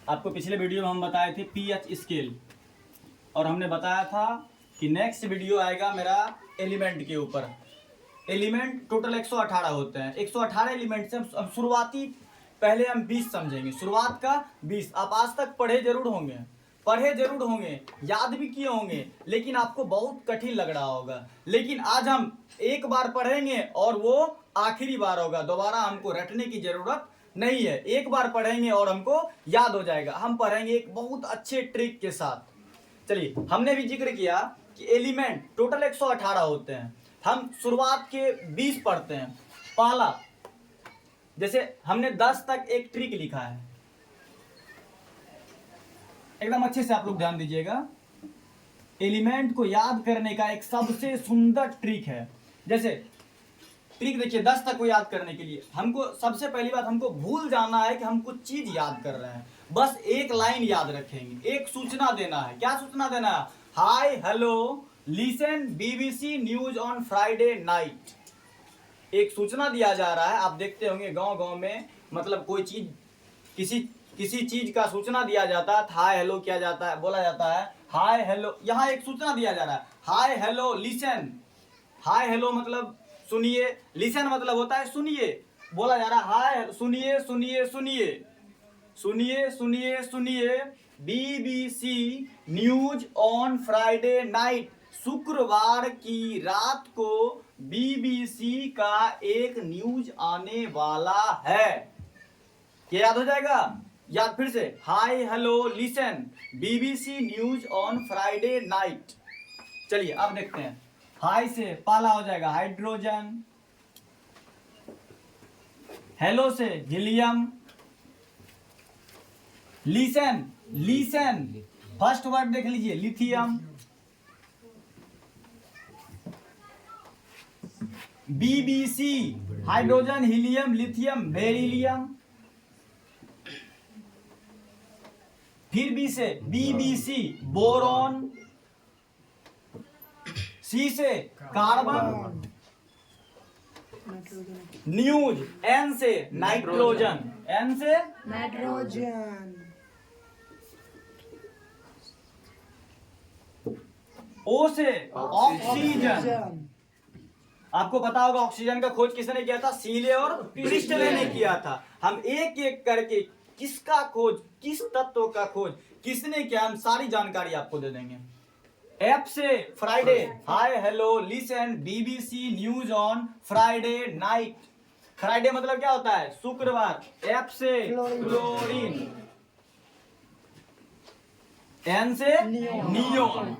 आपको पिछले वीडियो में हम बताए थे पीएच स्केल, और हमने बताया था कि नेक्स्ट वीडियो आएगा मेरा एलिमेंट के ऊपर। एलिमेंट टोटल 118 होते हैं। 118 एलिमेंट से हम शुरुआती पहले हम 20 समझेंगे, शुरुआत का 20। आप आज तक पढ़े जरूर होंगे, याद भी किए होंगे, लेकिन आपको बहुत कठिन लग रहा होगा। लेकिन आज हम एक बार पढ़ेंगे और वो आखिरी बार होगा, दोबारा हमको रटने की जरूरत नहीं है। एक बार पढ़ेंगे और हमको याद हो जाएगा। हम पढ़ेंगे एक बहुत अच्छे ट्रिक के साथ। चलिए, हमने भी जिक्र किया कि एलिमेंट टोटल 118 होते हैं। हम शुरुआत के 20 पढ़ते हैं। पहला, जैसे हमने 10 तक एक ट्रिक लिखा है, एकदम अच्छे से आप लोग ध्यान दीजिएगा। एलिमेंट को याद करने का एक सबसे सुंदर ट्रिक है। जैसे ट्रिक देखिए, 10 तक को याद करने के लिए हमको सबसे पहली बात, हमको भूल जाना है कि हम कुछ चीज याद कर रहे हैं। बस एक लाइन याद रखेंगे, एक सूचना देना है। क्या सूचना देना है? हाय hello listen BBC news on Friday night. एक सूचना दिया जा रहा है। आप देखते होंगे गांव गांव में, मतलब कोई चीज, किसी चीज का सूचना दिया जाता है, हाय हेलो किया जाता है, बोला जाता है हाय हेलो। यहाँ एक सूचना दिया जा रहा है, हाय हेलो लिसन। हाय हेलो मतलब सुनिए, लिसन मतलब होता है सुनिए। बोला जा रहा है हाय सुनिए सुनिए सुनिए सुनिए सुनिए सुनिए BBC news on Friday night. शुक्रवार की रात को बीबीसी का एक न्यूज आने वाला है। क्या याद हो जाएगा? याद फिर से, हाय hello listen BBC news on Friday night. चलिए अब देखते हैं। हाई से पहला हो जाएगा हाइड्रोजन, हेलो से हीलियम, लिसन फर्स्ट वर्ड देख लीजिए lithium, BBC hydrogen helium lithium beryllium. फिर बी से बीबीसी बोरॉन, सी से कार्बन, न्यूज एन से नाइट्रोजन, ओ से ऑक्सीजन। आपको पता होगा ऑक्सीजन का खोज किसने किया था? सीले और प्रिस्टले ने किया था। हम एक एक करके किसका खोज, किस तत्व का खोज किसने किया, हम सारी जानकारी आपको दे देंगे। एफ से Friday, hi hello listen BBC news on Friday night. Friday मतलब क्या होता है? शुक्रवार। एफ से क्लोरीन, एन से नियोन।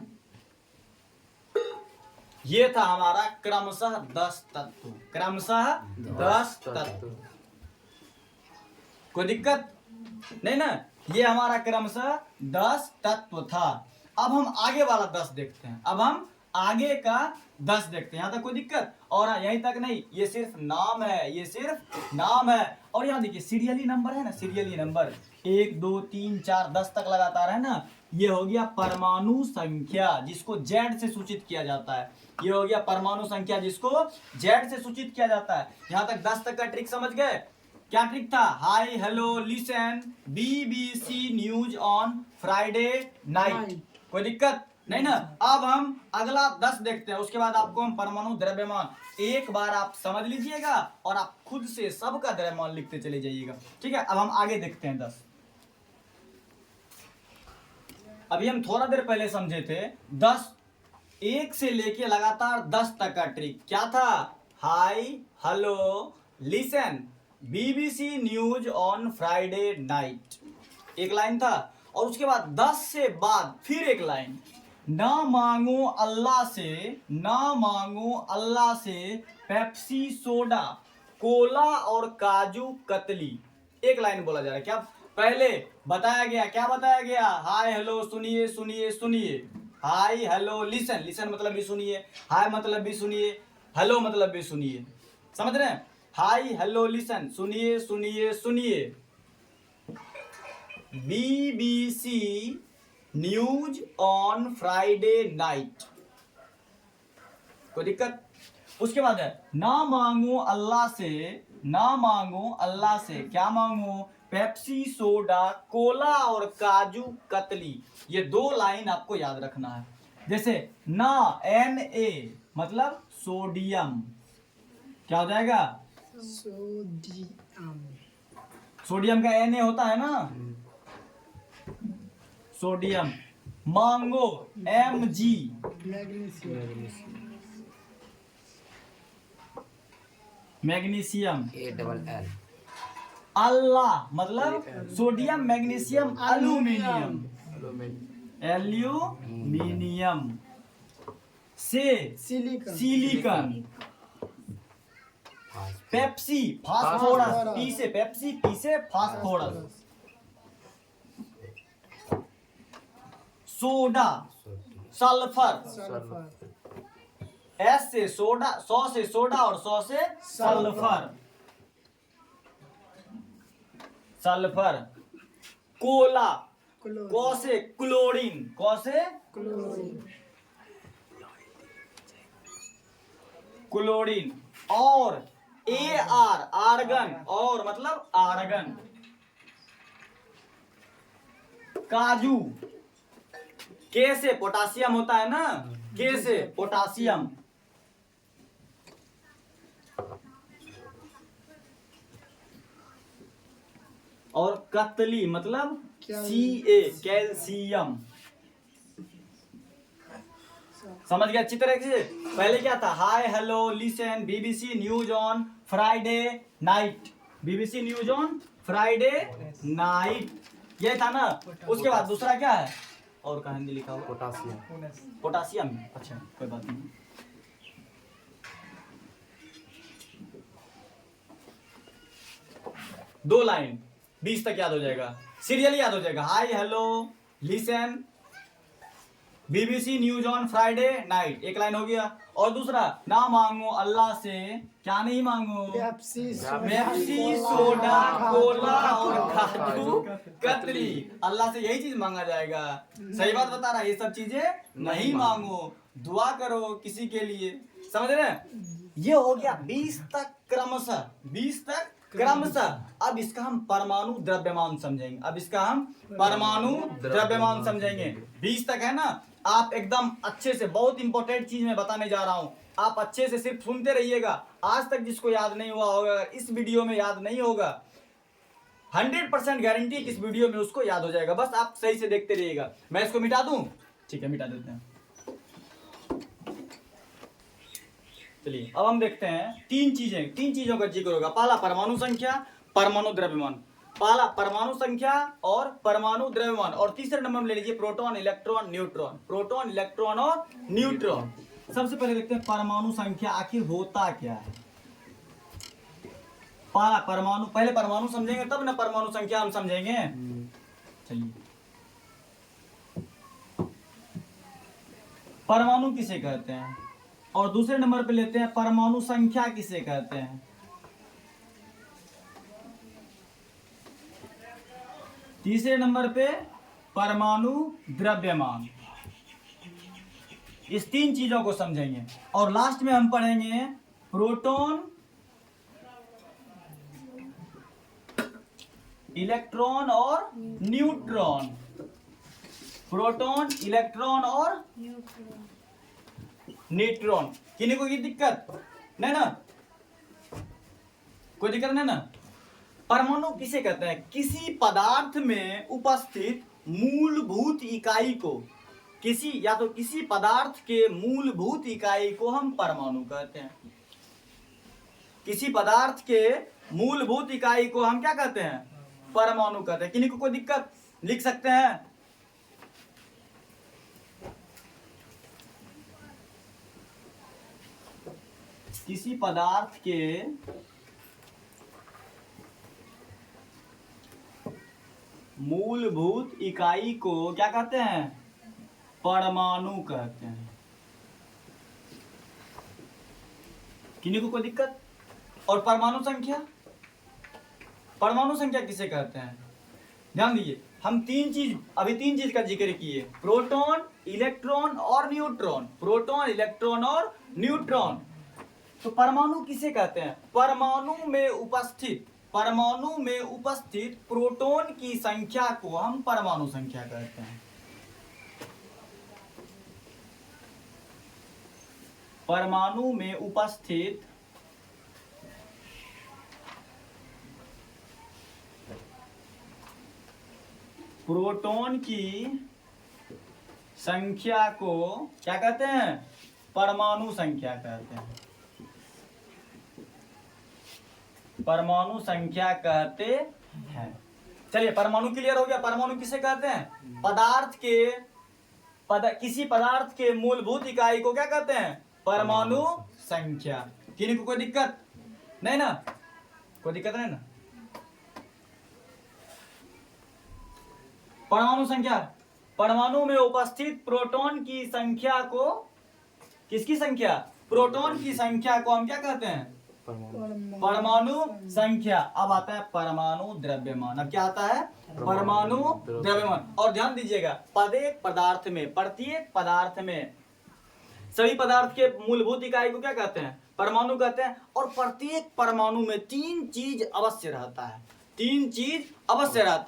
ये था हमारा क्रमशः 10 तत्व, क्रमशः 10 तत्व। कोई दिक्कत नहीं ना? ये हमारा क्रमशः 10 तत्व था। अब हम आगे वाला 10 देखते हैं। अब हम आगे का 10 देखते हैं। यहाँ तक कोई दिक्कत? और यहीं तक नहीं, ये सिर्फ नाम है, ये सिर्फ नाम है। और यहाँ देखिए सीरियली नंबर है ना, सीरियली नंबर 1 2 3 4 10 तक लगातार है ना। ये हो गया परमाणु संख्या, जिसको जेड से सूचित किया जाता है। ये हो गया परमाणु संख्या, जिसको जेड से सूचित किया जाता है। यहाँ तक 10 तक का ट्रिक समझ गए? क्या ट्रिक था? Hi hello listen BBC news on Friday night. कोई दिक्कत नहीं ना? अब हम अगला 10 देखते हैं। उसके बाद आपको हम परमाणु द्रव्यमान, एक बार आप समझ लीजिएगा और आप खुद से सबका द्रव्यमान लिखते चले जाइएगा। ठीक है, अब हम आगे देखते हैं 10। अभी हम थोड़ा देर पहले समझे थे 10, 1 से लेके लगातार 10 तक का ट्रिक क्या था? Hi hello listen BBC news on Friday night, एक लाइन था। और उसके बाद 10 से बाद फिर एक लाइन, ना मांगो अल्लाह से, ना मांगो अल्लाह से पेप्सी सोडा कोला और काजू कतली। एक लाइन बोला जा रहा है। क्या पहले बताया गया? क्या बताया गया? हाय हेलो सुनिए सुनिए सुनिए, हाय हेलो लिसन, लिसन मतलब भी सुनिए, हाय मतलब भी सुनिए, हेलो मतलब भी सुनिए। समझ रहे हैं? हाय हेलो लिसन, सुनिए सुनिए सुनिए। BBC news on Friday night. कोई दिक्कत? उसके बाद है ना मांगो अल्लाह से, ना मांगो अल्लाह से, क्या मांगो? पेप्सी, सोडा, कोला और काजू कतली, ये 2 लाइन आपको याद रखना है। जैसे ना, Na मतलब सोडियम, क्या हो जाएगा? सोडियम। सोडियम का Na होता है ना, सोडियम। मांगो, Mg, मैग्नीशियम। मैग्नीशियम। ALL। अल्लाह मतलब सोडियम, मैग्नीशियम, एल्यूमिनियम, एल्यूमिनियम। से silicon. Silicon. Pepsi, phosphorus, P से पेप्सी, पी से phosphorus. Soda, sulphur, sulphur. S से सोडा, 100 से सोडा और 100 से सल्फर, सल्फर। कोला, को से क्लोरीन, को से क्लोरीन। क्लोरीन। और AR, आर्गन, और मतलब आर्गन। काजू, के से पोटासियम होता है ना, के से पोटासियम। और कतली मतलब Ca, कैल्शियम। समझ गया अच्छी तरह से? पहले क्या था? Hi, hello, listen, BBC news on Friday night, BBC news on Friday night, ये था ना। उसके बाद दूसरा क्या है? और का हिंदी लिखा हुआ पोटासियम। पोटासियम। अच्छा, कोई बात नहीं। दो लाइन 20 तक याद हो जाएगा, सीरियल याद हो जाएगा। Hi, hello, listen, BBC news on Friday night, एक लाइन हो गया। और दूसरा, ना मांगो अल्लाह से, क्या नहीं मांगो? पेप्सी, सोडा, कोला और काजू कतली। अल्लाह से यही चीज मांगा जाएगा। सही बात बता रहा है, ये सब चीजें नहीं मांगो, दुआ करो किसी के लिए। समझ रहे हैं? ये हो गया 20 तक क्रमशः, 20 तक क्रमशः। अब इसका हम परमाणु द्रव्यमान समझेंगे, अब इसका हम परमाणु द्रव्यमान समझेंगे। 20 तक है ना? आप एकदम अच्छे से, बहुत इंपॉर्टेंट चीज मैं बताने जा रहा हूं, आप अच्छे से सिर्फ सुनते रहिएगा। आज तक जिसको याद नहीं हुआ होगा, इस वीडियो में याद नहीं होगा, 100% गारंटी इस वीडियो में उसको याद हो जाएगा। बस आप सही से देखते रहिएगा। मैं इसको मिटा दूं? ठीक है, मिटा देते हैं। चलिए अब हम देखते हैं तीन चीजों का जिक्र होगा। पहला परमाणु संख्या, परमाणु द्रव्यमान। पहला परमाणु संख्या और परमाणु द्रव्यमान। और तीसरे नंबर में ले लीजिए proton, electron, neutron. Proton, electron और न्यूट्रॉन। सबसे पहले देखते हैं परमाणु संख्या आखिर होता क्या है। पहला परमाणु, पहले परमाणु समझेंगे तब ना परमाणु संख्या हम समझेंगे। चलिए, परमाणु किसे कहते हैं, और दूसरे नंबर पे लेते हैं परमाणु संख्या किसे कहते हैं। तीसरे नंबर पे परमाणु द्रव्यमान। इस तीन चीजों को समझेंगे। और लास्ट में हम पढ़ेंगे प्रोटॉन, इलेक्ट्रॉन और न्यूट्रॉन। प्रोटॉन, इलेक्ट्रॉन और न्यूट्रॉन। किन्हीं को कोई दिक्कत नहीं ना? कोई दिक्कत नहीं ना? परमाणु किसे कहते हैं? किसी पदार्थ में उपस्थित मूलभूत इकाई को, किसी या तो किसी पदार्थ के मूलभूत इकाई को हम परमाणु कहते हैं। किसी पदार्थ के मूलभूत इकाई को हम क्या कहते हैं? परमाणु कहते हैं। किन्हीं को कोई दिक्कत? लिख सकते हैं। किसी पदार्थ के मूलभूत इकाई को क्या कहते हैं? परमाणु कहते हैं। किन्हीं को कोई दिक्कत? और परमाणु संख्या, परमाणु संख्या किसे कहते हैं? ध्यान दीजिए, हम अभी तीन चीज का जिक्र किए, प्रोटॉन, इलेक्ट्रॉन और न्यूट्रॉन। प्रोटॉन, इलेक्ट्रॉन और न्यूट्रॉन। तो परमाणु किसे कहते हैं? परमाणु में उपस्थित परमाणु में उपस्थित प्रोटॉन की संख्या को हम परमाणु संख्या कहते हैं। परमाणु में उपस्थित प्रोटॉन की संख्या को क्या कहते हैं? परमाणु संख्या कहते हैं। परमाणु संख्या कहते हैं। चलिए, परमाणु क्लियर हो गया। परमाणु किसे कहते हैं? किसी पदार्थ के मूलभूत इकाई को क्या कहते हैं? परमाणु संख्या। किन्हीं को कोई दिक्कत नहीं ना? कोई दिक्कत नहीं ना? परमाणु संख्या, परमाणु में उपस्थित प्रोटॉन की संख्या को, किसकी संख्या? प्रोटॉन की संख्या को हम क्या कहते हैं? परमाणु संख्या। अब आता है परमाणु द्रव्यमान। अब क्या आता है? परमाणु द्रव्यमान। और ध्यान दीजिएगा, प्रत्येक पदार्थ में सभी पदार्थ के मूलभूत इकाई को क्या कहते हैं? परमाणु कहते हैं। और प्रत्येक परमाणु में तीन चीज अवश्य रहता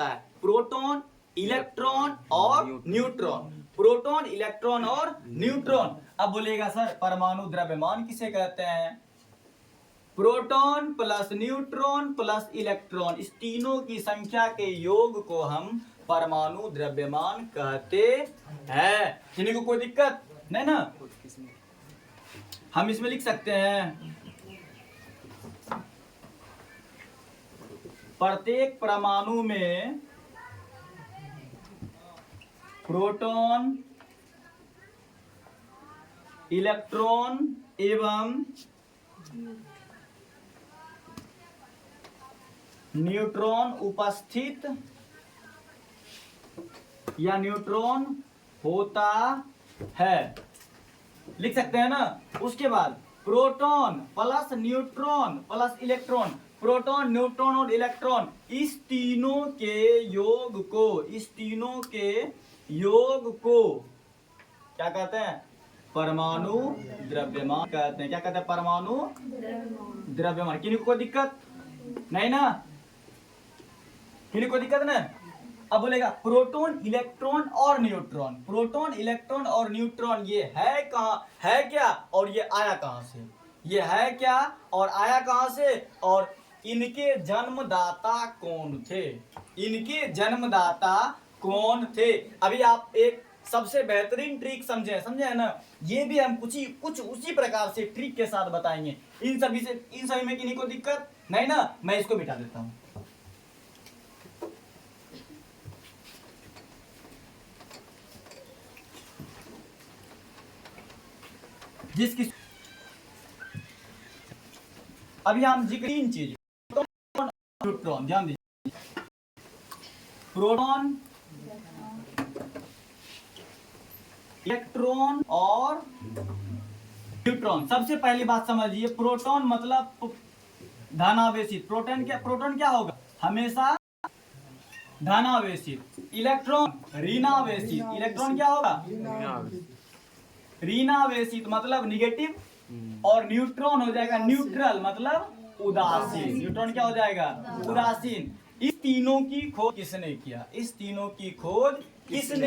है। प्रोटॉन, इलेक्ट्रॉन और न्यूट्रॉन। प्रोटॉन, इलेक्ट्रॉन और न्यूट्रॉन। अब बोलिएगा सर, परमाणु द्रव्यमान किसे कहते हैं? Proton plus neutron plus electron, इस तीनों की संख्या के योग को हम परमाणु द्रव्यमान कहते हैं। किन्हीं को कोई दिक्कत नहीं ना? हम इसमें लिख सकते हैं, प्रत्येक परमाणु में प्रोटॉन, इलेक्ट्रॉन एवं न्यूट्रॉन उपस्थित या न्यूट्रॉन होता है। लिख सकते हैं ना? उसके बाद proton plus neutron plus electron, proton, neutron और इलेक्ट्रॉन, इस तीनों के योग को क्या कहते हैं? परमाणु द्रव्यमान कहते हैं। क्या कहते हैं? परमाणु द्रव्यमान। किन्हीं को कोई दिक्कत नहीं ना? किन्हीं को दिक्कत नहीं? अब बोलेगा प्रोटॉन, इलेक्ट्रॉन और न्यूट्रॉन। प्रोटॉन, इलेक्ट्रॉन और न्यूट्रॉन ये है कहाँ, है क्या और ये आया कहाँ से? ये है क्या और आया कहाँ से? और इनके जन्मदाता कौन थे? अभी आप एक सबसे बेहतरीन ट्रिक समझे है ना? ये भी हम कुछ उसी प्रकार से ट्रिक के साथ बताएंगे। इन सभी में किन्हीं को दिक्कत नहीं ना? मैं इसको मिटा देता हूं। अभी हम जिक्र तीन चीज, न्यूट्रॉन, ध्यान दीजिए, प्रोटॉन, इलेक्ट्रॉन और न्यूट्रॉन। सबसे पहली बात समझिए, प्रोटॉन मतलब धनावेशित। प्रोटॉन क्या होगा? हमेशा धनावेशित। इलेक्ट्रॉन ऋणावेशित। इलेक्ट्रॉन क्या होगा? ऋणावेशित मतलब निगेटिव। और न्यूट्रॉन हो जाएगा न्यूट्रल मतलब उदासीन। न्यूट्रॉन क्या हो जाएगा? उदासीन। इस तीनों की खोज किसने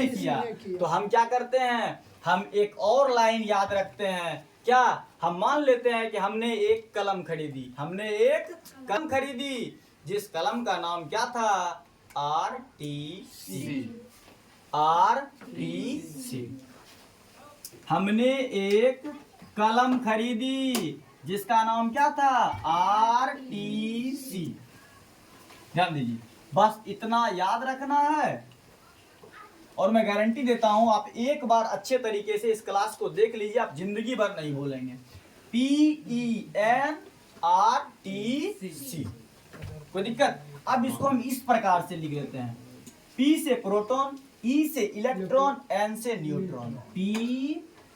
किया? तो हम क्या करते हैं? हम एक और लाइन याद रखते हैं। क्या? हम मान लेते हैं कि हमने एक कलम खरीदी, जिस कलम का नाम क्या था? RTC। हमने एक कलम खरीदी जिसका नाम क्या था? RTC। ध्यान दीजिए, बस इतना याद रखना है। और मैं गारंटी देता हूं, आप एक बार अच्छे तरीके से इस क्लास को देख लीजिए, आप जिंदगी भर नहीं भूलेंगे। PENRTC। कोई दिक्कत? अब इसको हम इस प्रकार से लिख लेते हैं, P से प्रोटॉन, E से इलेक्ट्रॉन, N से न्यूट्रॉन। P,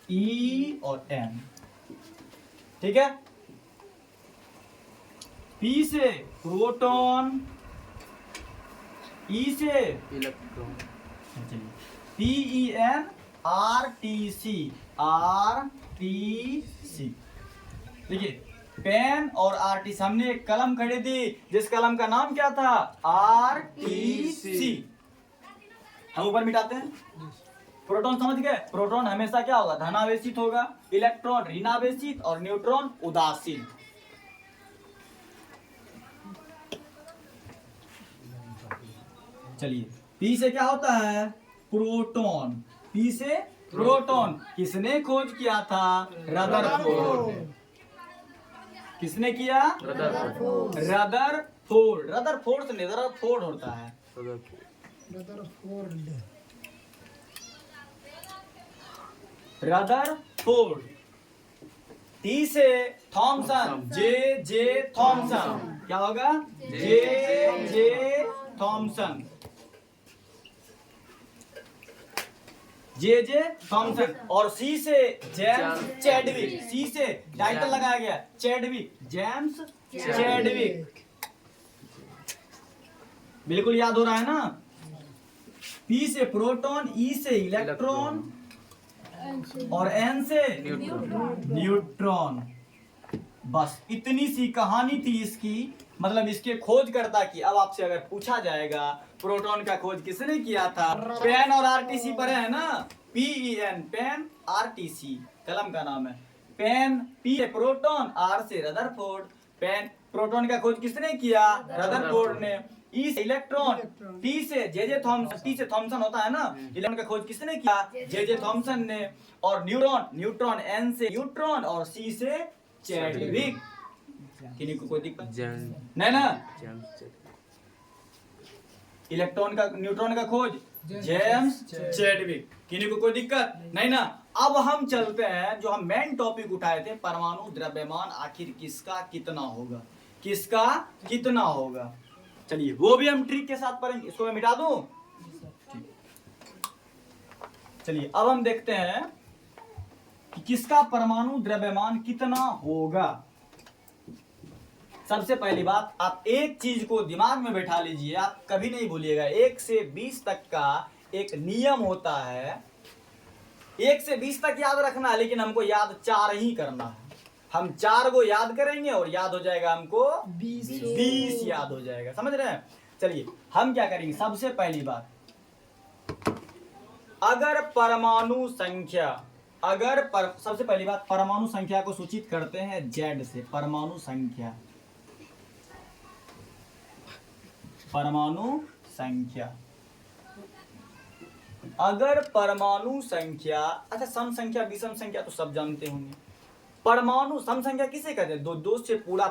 E और N। ठीक है? P से प्रोटॉन, E से इलेक्ट्रॉन, PENRTC। देखिए, पेन और आरटीसी, हमने एक कलम खरीदी जिस कलम का नाम क्या था, आरटीसी। हम ऊपर मिटाते हैं। प्रोटॉन समझ गए, प्रोटॉन हमेशा क्या होगा, धनावेशित होगा, इलेक्ट्रॉन ऋणावेशित और न्यूट्रॉन उदासीन। चलिए, पी से क्या होता है, प्रोटॉन। पी से प्रोटॉन किसने खोज किया था, रदरफोर्ड। किसने किया, रदरफोर्ड। रदरफोर्ड से नहीं, रदरफोर्ड होता है, रदरफोर्ड। रदरफोर्ड। टी से थॉमसन, जे थॉमसन। क्या होगा, जे थॉमसन। J Thomson. और सी से जेम्स चैडविक। सी से टाइटल लगाया गया, चैडविक, जेम्स चैडविक। बिल्कुल याद हो रहा है ना। पी से प्रोटॉन, ई से इलेक्ट्रॉन और एन से न्यूट्रॉन। बस इतनी सी कहानी थी इसकी, मतलब इसके खोजकर्ता की। अब आपसे अगर पूछा जाएगा प्रोटॉन का खोज किसने किया था, पेन और आरटीसी पर है ना, PEN, पेन आरटीसी कलम का नाम है। पेन, पी से प्रोटॉन, आर से रदरफोर्ड। पेन, प्रोटॉन का खोज किसने किया, रदरफोर्ड ने। ई से इलेक्ट्रॉन, टी से जे थॉमसन, टी से थॉमसन होता है ना, इलेक्ट्रॉन का खोज किसने किया, जे थॉमसन ने। और न्यूट्रॉन, एन से न्यूट्रॉन और सी से चैडविक। किन्हीं को कोई दिक्कत नहीं ना। इलेक्ट्रॉन का, न्यूट्रॉन का खोज जेम्स चैडविक। किन्हीं को कोई दिक्कत नहीं ना। अब हम चलते हैं, जो हम मेन टॉपिक उठाए थे, परमाणु द्रव्यमान आखिर किसका कितना होगा, किसका कितना होगा। चलिए वो भी हम ट्रिक के साथ पढ़ेंगे। इसको मैं मिटा दूं। चलिए अब हम देखते हैं कि किसका परमाणु द्रव्यमान कितना होगा। सबसे पहली बात, आप एक चीज को दिमाग में बैठा लीजिए, आप कभी नहीं भूलिएगा। 1 से 20 तक का एक नियम होता है। 1 से 20 तक याद रखना है, लेकिन हमको याद 4 ही करना है। हम 4 को याद करेंगे और याद हो जाएगा हमको 20 याद हो जाएगा। समझ रहे हैं। चलिए हम क्या करेंगे, सबसे पहली बात, अगर परमाणु संख्या, सबसे पहली बात, परमाणु संख्या को सूचित करते हैं Z से। परमाणु संख्या, परमाणु संख्या। अगर परमाणु संख्या, अच्छा सम संख्या विषम संख्या तो सब जानते होंगे। परमाणु सम संख्या किसे कहते हैं, दो से पूरा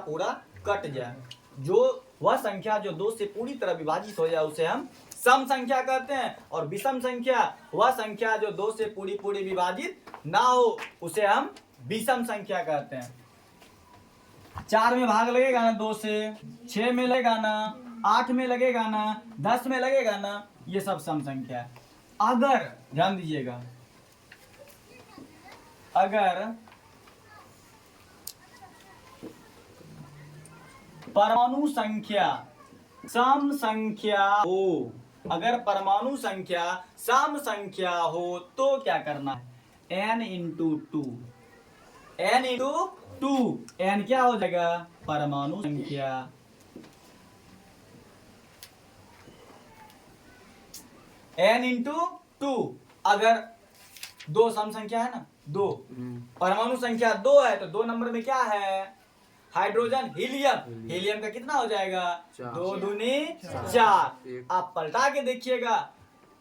कट जाए, जो वह संख्या जो 2 से पूरी तरह विभाजित हो जाए उसे हम सम संख्या कहते हैं। और विषम संख्या वह संख्या जो 2 से पूरी विभाजित ना हो उसे हम विषम संख्या कहते हैं। 4 में भाग लगेगा ना 2 से, 6 में लगेगा ना, 8 में लगेगा ना, 10 में लगेगा ना, ये सब सम संख्या है। अगर ध्यान दीजिएगा, अगर परमाणु संख्या सम संख्या हो, अगर परमाणु संख्या सम संख्या हो तो क्या करना है, n इंटू टू। n क्या हो जाएगा, परमाणु संख्या। n into two. अगर 2 सम संख्या है ना, 2 परमाणु संख्या 2 है तो 2 नंबर में क्या है, हाइड्रोजन, हीलियम। हीलियम का कितना हो जाएगा, 2 दूनी 4। आप पलटा के देखिएगा।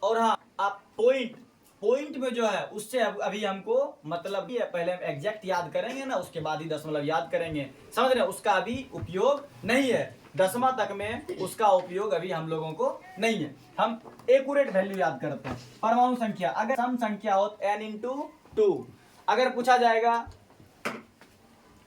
और हाँ, आप पॉइंट में जो है उससे अभी हमको मतलब ये, पहले हम एग्जैक्ट याद करेंगे ना, उसके बाद ही दशमलव याद करेंगे। समझ रहे हैं, उसका अभी उपयोग नहीं है। 10वां तक में उसका उपयोग अभी हम लोगों को नहीं है। हम एक्यूरेट वैल्यू याद करते हैं। परमाणु संख्या अगर सम संख्या हो n इंटू टू। अगर पूछा जाएगा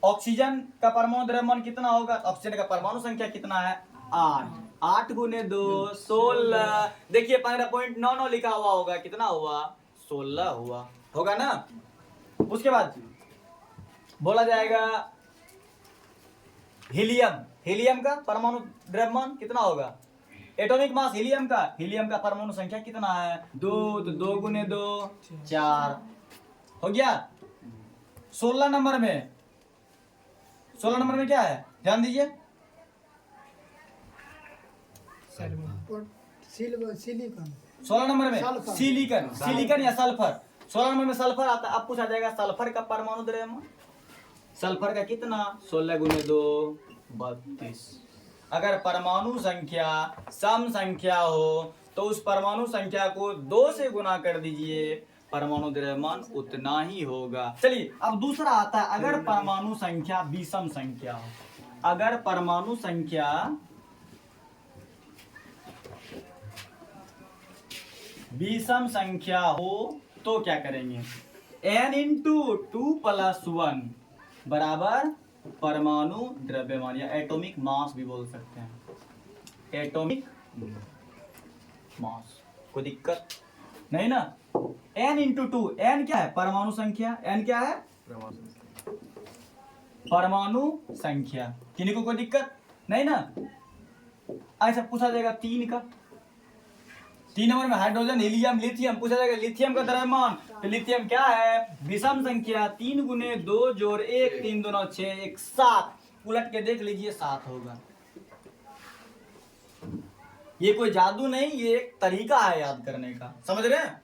ऑक्सीजन का परमाणु द्रव्यमान कितना होगा, ऑक्सीजन का परमाणु संख्या कितना है, 8। 8 गुने 2 16। देखिए 15.99 लिखा हुआ होगा, कितना हुआ, 16 हुआ होगा ना। उसके बाद बोला जाएगा हीलियम का परमाणु द्रव्यमान कितना होगा, एटॉमिक मास हीलियम का परमाणु संख्या कितना है, 2। तो 2 गुने 2 4 हो गया। 16 नंबर में 16 नंबर में क्या है, ध्यान दीजिए। और सिलिकॉन 16 नंबर में सल्फर। सिलिकन, सिलिकन या सल्फर। 16 नंबर में सल्फर आता है। अब पूछा जाएगा सल्फर का परमाणु द्रव्यमान। सल्फर का कितना, 16 गुने 2 32। अगर परमाणु संख्या सम संख्या हो तो उस परमाणु संख्या को 2 से गुना कर दीजिए, परमाणु द्रव्यमान उतना ही होगा। चलिए अब दूसरा आता है, अगर परमाणु संख्या विषम संख्या हो। अगर परमाणु संख्या विषम संख्या हो तो क्या करेंगे, n इंटू 2 प्लस 1 बराबर परमाणु द्रव्यमान या एटॉमिक मास भी बोल सकते हैं, एटॉमिक मास। कोई दिक्कत नहीं ना। n इंटू 2, n क्या है, परमाणु संख्या। n क्या है, परमाणु संख्या। किन्हीं को कोई दिक्कत नहीं ना। ऐसा पूछा जाएगा 3 का, 3 नंबर में हाइड्रोजन, हीलियम, लिथियम। पूछा जाएगा लिथियम का द्रव्यमान, तो लिथियम क्या है, विषम संख्या। 3 गुने 2 जोड़ 1, 3 दूना 6, 1 7। उलट के देख लीजिए 7 होगा। ये कोई जादू नहीं, ये एक तरीका है याद करने का, समझ रहे हैं।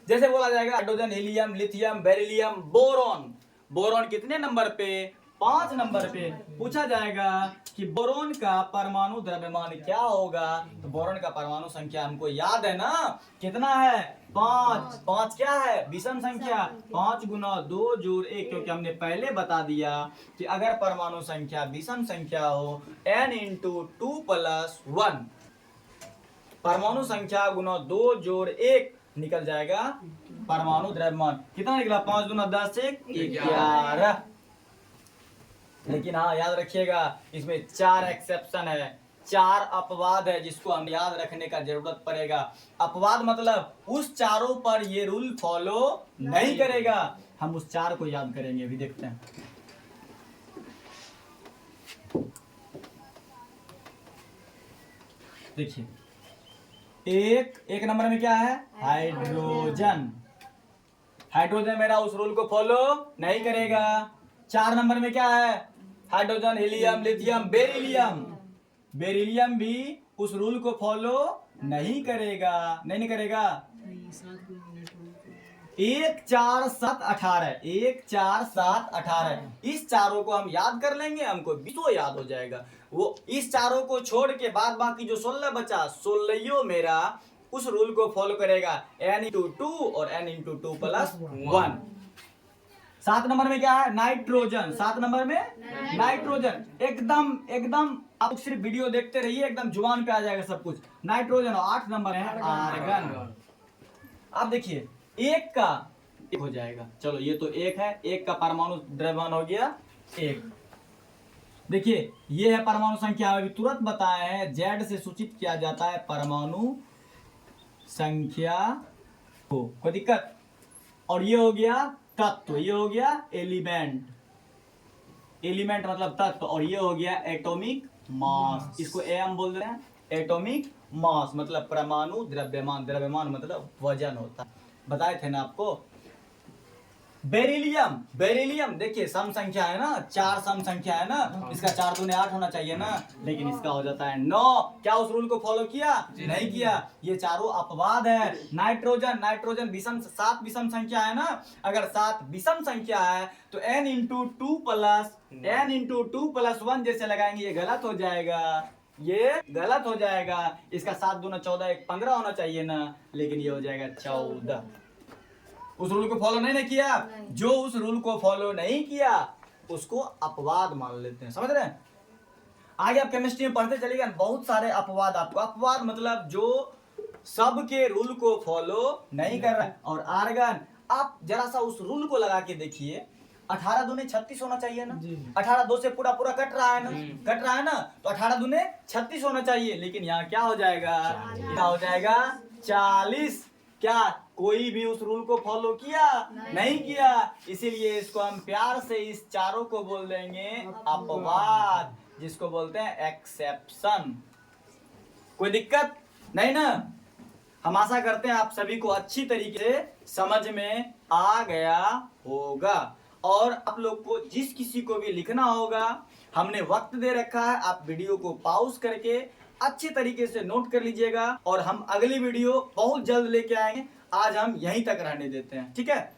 जैसे बोला जाएगा hydrogen, helium, lithium, beryllium, boron. Boron कितने नंबर पे, 5 नंबर पे। पूछा जाएगा कि बोरॉन का परमाणु द्रव्यमान क्या होगा, तो बोरॉन का परमाणु संख्या हमको याद है ना, कितना है, 5। 5 क्या है, विषम संख्या। 5 गुना 2 जोड़ 1, क्योंकि हमने पहले बता दिया कि अगर परमाणु संख्या विषम संख्या हो, n इंटू 2 प्लस 1 परमाणु संख्या गुना 2 जोड़ 1 निकल जाएगा परमाणु द्रव्यमान। कितना निकला, 5 गुना 10 1 11। लेकिन हाँ याद रखिएगा, इसमें 4 एक्सेप्शन है, 4 अपवाद है जिसको हम याद रखने का जरूरत पड़ेगा। अपवाद मतलब उस चारों पर ये रूल फॉलो नहीं करेगा। हम उस 4 को याद करेंगे, अभी देखते हैं। देखिए एक नंबर में क्या है, हाइड्रोजन। हाइड्रोजन मेरा उस रूल को फॉलो नहीं करेगा। 4 नंबर में क्या है, hydrogen, helium, lithium, beryllium. Beryllium भी उस रूल को फॉलो नहीं करेगा, नहीं करेगा। 1 4 7 18, 1 4 7 18। इस चारों को हम याद कर लेंगे, हमको तो याद हो जाएगा। वो इस चारों को छोड़ के बाद बाकी जो 16 बचा, 16 मेरा उस रूल को फॉलो करेगा, n इंटू 2 और n इंटू 2 प्लस 1। 7 नंबर में क्या है, नाइट्रोजन। 7 नंबर में नाइट्रोजन। एकदम आप सिर्फ वीडियो देखते रहिए, एकदम जुबान पे आ जाएगा सब कुछ। नाइट्रोजन। 8 नंबर है आर्गन। अब देखिए एक का एक हो जाएगा, चलो ये तो एक है, एक का परमाणु द्रव्यमान हो गया 1। देखिए ये है परमाणु संख्या, अभी तुरंत बताए हैं, Z से सूचित किया जाता है परमाणु संख्या को, कोई दिक्कत। और ये हो गया तत्व, ये हो गया एलिमेंट। एलिमेंट मतलब तत्व, और ये हो गया एटॉमिक मास। इसको एम बोल रहे हैं, एटॉमिक मास मतलब परमाणु द्रव्यमान। द्रव्यमान मतलब वजन होता है, बताए थे ना आपको। बेरिलियम। बेरिलियम देखिए सम संख्या है ना, 4 सम संख्या है ना, इसका 4 दूने 8 होना चाहिए ना, लेकिन इसका हो जाता है 9। क्या उस रूल को फॉलो किया, नहीं किया। ये चारों अपवाद है। नाइट्रोजन। नाइट्रोजन विषम, 7 विषम संख्या है ना, अगर 7 विषम संख्या है तो n इंटू 2 प्लस 1 जैसे लगाएंगे, ये गलत हो जाएगा, ये गलत हो जाएगा। इसका 7 दूना 14, 1 15 होना चाहिए ना, लेकिन ये हो जाएगा 14। उस रूल को फॉलो नहीं किया, जो उस रूल को फॉलो नहीं किया उसको अपवाद मान लेते हैं, समझ रहे हैं। आगे आप केमिस्ट्री में पढ़ते चलिएगा, बहुत सारे अपवाद आपको। अपवाद मतलब जो सबके रूल को फॉलो नहीं कर रहा है। और आर्गन, आप जरा सा उस रूल को लगा के देखिए, 18 दूने 36 होना चाहिए ना, 18 2 से पूरा पूरा कट रहा है ना, कट रहा है ना, तो 18 दूने 36 होना चाहिए, लेकिन यहाँ क्या हो जाएगा, क्या हो जाएगा 40। क्या कोई भी उस रूल को फॉलो किया, नहीं किया। इसीलिए इसको हम प्यार से इस चारों को बोल देंगे अपवाद, जिसको बोलते हैं एक्सेप्शन। कोई दिक्कत नहीं ना। हम आशा करते हैं आप सभी को अच्छी तरीके से समझ में आ गया होगा। और आप लोग को जिस किसी को भी लिखना होगा, हमने वक्त दे रखा है, आप वीडियो को पॉज करके अच्छे तरीके से नोट कर लीजिएगा और हम अगली वीडियो बहुत जल्द लेके आएंगे। आज हम यहीं तक रहने देते हैं, ठीक है।